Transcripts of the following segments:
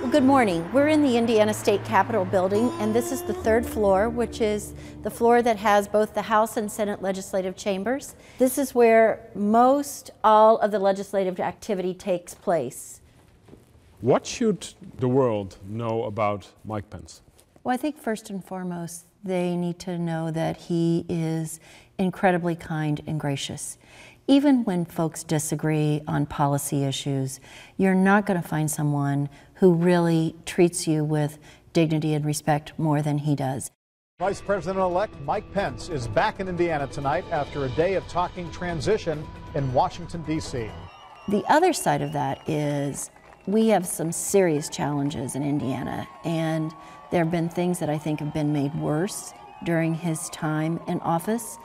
Well, good morning. We're in the Indiana State Capitol building, and this is the third floor, which is the floor that has both the House and Senate legislative chambers. This is where most all of the legislative activity takes place. What should the world know about Mike Pence? Well, I think first and foremost, they need to know that he is incredibly kind and gracious. Even when folks disagree on policy issues, you're not going to find someone who really treats you with dignity and respect more than he does. Vice President-elect Mike Pence is back in Indiana tonight after a day of talking transition in Washington, D.C. The other side of that is we have some serious challenges in Indiana, and there have been things that I think have been made worse during his time in office.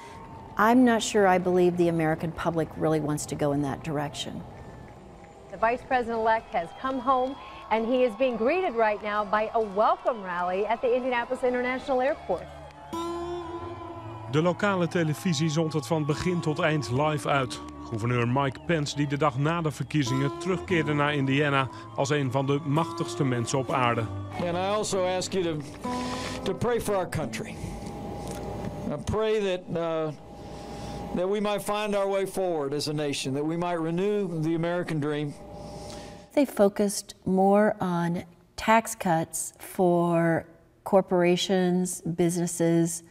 I'm not sure I believe the American public really wants to go in that direction. The Vice President-elect has come home, and he is being greeted right now by a welcome rally at the Indianapolis International Airport. De lokale televisie zond het van begin tot eind live uit. Gouverneur Mike Pence, die de dag na de verkiezingen terugkeerde naar Indiana als een van de machtigste mensen op aarde. And I also ask you to pray for our country. Pray that we might find our way forward as a nation, that we might renew the American dream. They focused more on tax cuts for corporations, businesses,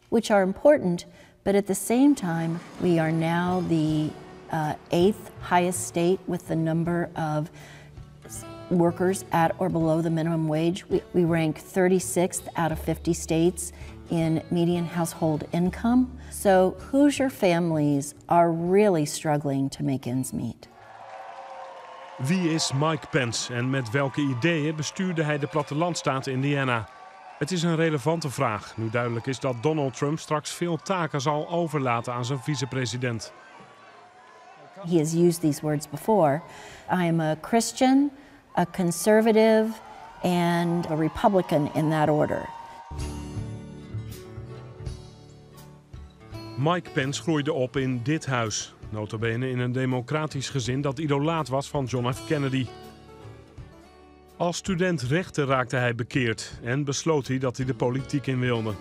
which are important, but at the same time, we are now the 8th highest state with the number of workers at or below the minimum wage. We rank 36th out of 50 states in median household income. So Hoosier families are really struggling to make ends meet. Wie is Mike Pence en met welke ideeën bestuurde hij de plattelandstaat Indiana? Het is een relevante vraag, nu duidelijk is dat Donald Trump straks veel taken zal overlaten aan zijn vice-president. He has used these words before. I am a Christian, a conservative, and a Republican in that order. Mike Pence groeide op in dit huis, nota bene in een democratisch gezin dat idolaat was van John F. Kennedy. Als student rechten raakte hij bekeerd en besloot hij dat hij de politiek in wilde.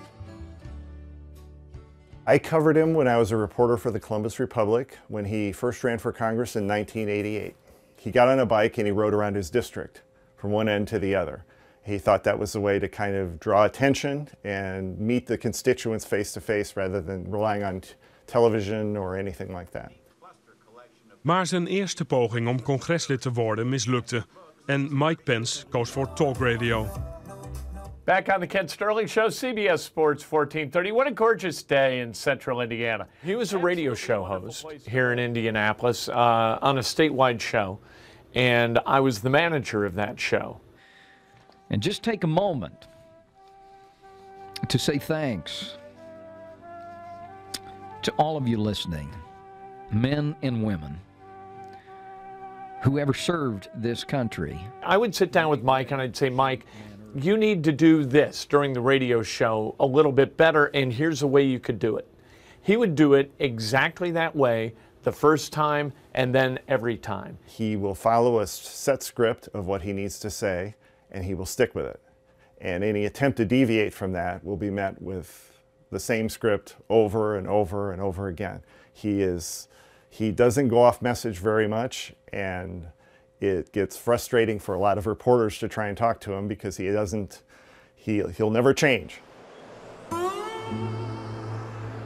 I covered him when I was a reporter for the Columbus Republic when he first ran for Congress in 1988. He got on a bike and he rode around his district from one end to the other. He thought that was a way to kind of draw attention and meet the constituents face to face rather than relying on television or anything like that. Maar zijn eerste poging om congreslid te worden mislukte en Mike Pence koos voor Talk Radio. Back on the Ken Sterling Show, CBS Sports 1430. What a gorgeous day in central Indiana. He was a radio show host here in Indianapolis on a statewide show, and I was the manager of that show. And just take a moment to say thanks to all of you listening, men and women, who ever served this country. I would sit down with Mike and I'd say, Mike, you need to do this during the radio show a little bit better, and here's a way you could do it. He would do it exactly that way the first time and then every time. He will follow a set script of what he needs to say, and he will stick with it. And any attempt to deviate from that will be met with the same script over and over and over again. He doesn't go off message very much, and it gets frustrating for a lot of reporters to try and talk to him because he'll never change.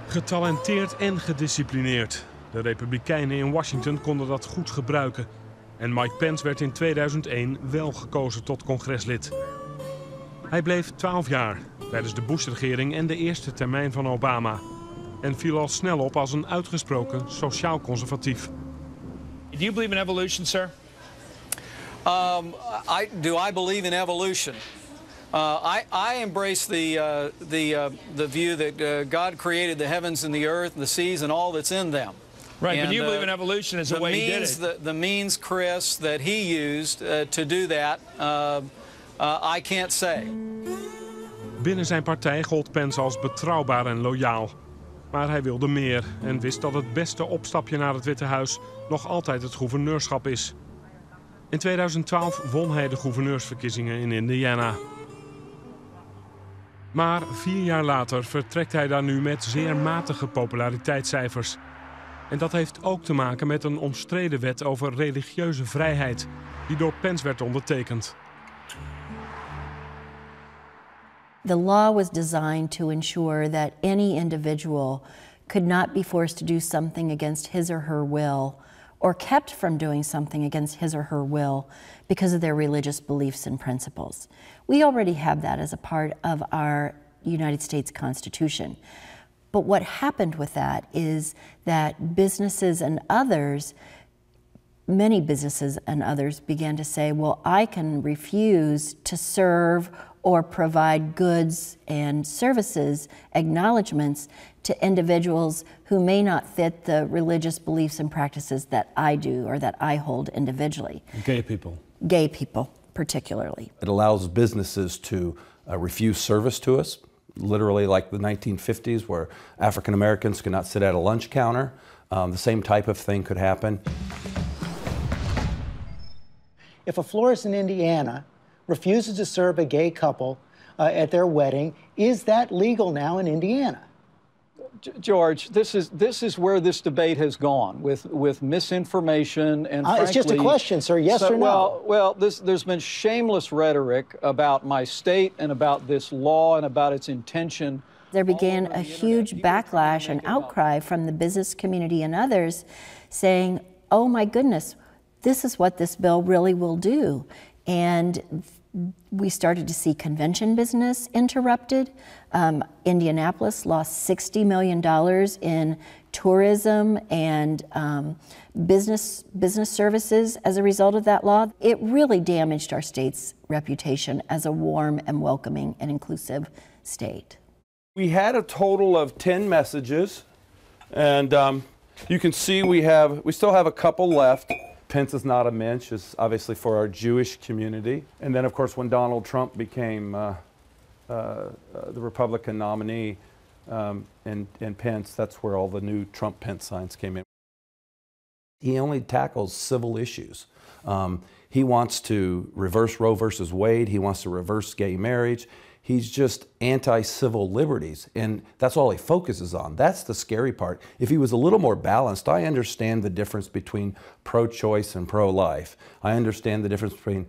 Getalenteerd en gedisciplineerd. De Republikeinen in Washington konden dat goed gebruiken. En Mike Pence werd in 2001 wel gekozen tot congreslid. Hij bleef 12 jaar tijdens de Bush-regering en de eerste termijn van Obama. En viel al snel op als een uitgesproken sociaal conservatief. Do you believe in evolution, sir? I believe in evolution? I embrace the view that God created the heavens and the earth and the seas and all that's in them. Right, and, but you believe in evolution as a way he did it. The means, Chris, that he used to do that, I can't say. Binnen zijn partij gold Pence als betrouwbaar en loyaal. Maar hij wilde meer en wist dat het beste opstapje naar het Witte Huis nog altijd het gouverneurschap is. In 2012 won hij de gouverneursverkiezingen in Indiana. Maar 4 jaar later vertrekt hij daar nu met zeer matige populariteitscijfers. En dat heeft ook te maken met een omstreden wet over religieuze vrijheid, die door Pence werd ondertekend. The law was designed to ensure that any individual could not be forced to do something against his or her will, or kept from doing something against his or her will because of their religious beliefs and principles. We already have that as a part of our United States Constitution. But what happened with that is that businesses and others, many businesses and others began to say, well, I can refuse to serve or provide goods and services, acknowledgments to individuals who may not fit the religious beliefs and practices that I do or that I hold individually. Gay people. Gay people, particularly. It allows businesses to refuse service to us, literally like the 1950s where African Americans could not sit at a lunch counter. The same type of thing could happen. If a florist in Indiana refuses to serve a gay couple at their wedding, is that legal now in Indiana? George, this is where this debate has gone with misinformation and frankly, it's just a question, sir. Yes or no? Well, there's been shameless rhetoric about my state and about this law and about its intention. There began a huge backlash and outcry from the business community and others saying, oh my goodness, this is what this bill really will do. And we started to see convention business interrupted. Indianapolis lost $60 million in tourism and business services as a result of that law. It really damaged our state's reputation as a warm and welcoming and inclusive state. We had a total of 10 messages, and you can see we still have a couple left. Pence is not a mensch, is obviously for our Jewish community. And then, of course, when Donald Trump became the Republican nominee and Pence, that's where all the new Trump-Pence signs came in. He only tackles civil issues. He wants to reverse Roe versus Wade. He wants to reverse gay marriage. He's just anti-civil liberties, and that's all he focuses on. That's the scary part. If he was a little more balanced, I understand the difference between pro-choice and pro-life. I understand the difference between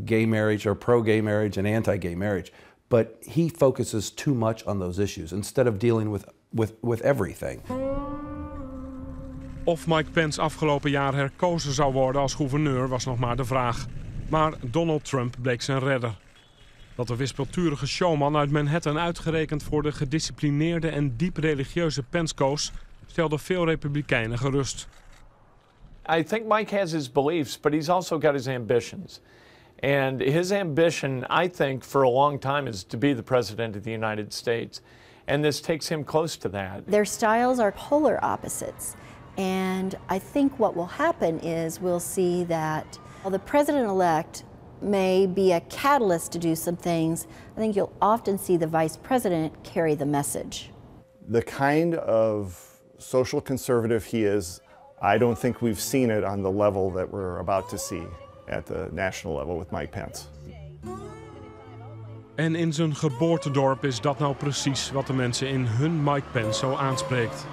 gay marriage or pro-gay marriage and anti-gay marriage. But he focuses too much on those issues instead of dealing with everything. Of Mike Pence afgelopen jaar herkozen zou worden als gouverneur was nog maar de vraag. Maar Donald Trump bleek zijn redder. Dat de wispelturige showman uit Manhattan uitgerekend voor de gedisciplineerde en diep religieuze Pence koos, stelde veel Republikeinen gerust. I think Mike has his beliefs, but he's also got his ambitions. And his ambition, I think, for a long time is to be the president of the United States. And this takes him close to that. Their styles are polar opposites. And I think what will happen is we'll see that the president-elect may be a catalyst to do some things. I think you'll often see the vice president carry the message. The kind of social conservative he is, I don't think we've seen it on the level that we're about to see at the national level with Mike Pence. En in zijn geboortedorp is dat nou precies wat de mensen in hun Mike Pence zo aanspreekt.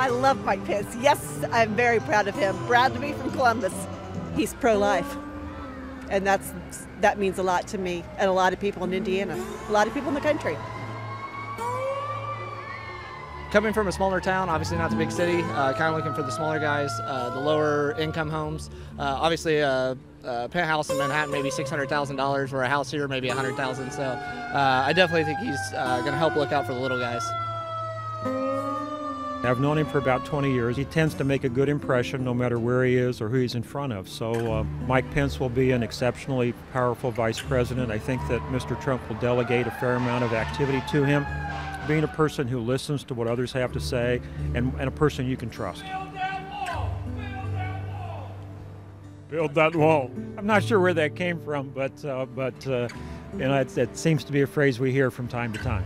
I love Mike Pence. Yes, I'm very proud of him. Proud to be from Columbus. He's pro-life. And that means a lot to me and a lot of people in Indiana, a lot of people in the country. Coming from a smaller town, obviously not the big city, kind of looking for the smaller guys, the lower income homes. Obviously a penthouse in Manhattan, maybe $600,000, where a house here, maybe $100,000. So I definitely think he's going to help look out for the little guys. I've known him for about 20 years. He tends to make a good impression no matter where he is or who he's in front of. So Mike Pence will be an exceptionally powerful vice president. I think that Mr. Trump will delegate a fair amount of activity to him. Being a person who listens to what others have to say and a person you can trust. Build that wall. I'm not sure where that came from, but you know, it seems to be a phrase we hear from time to time.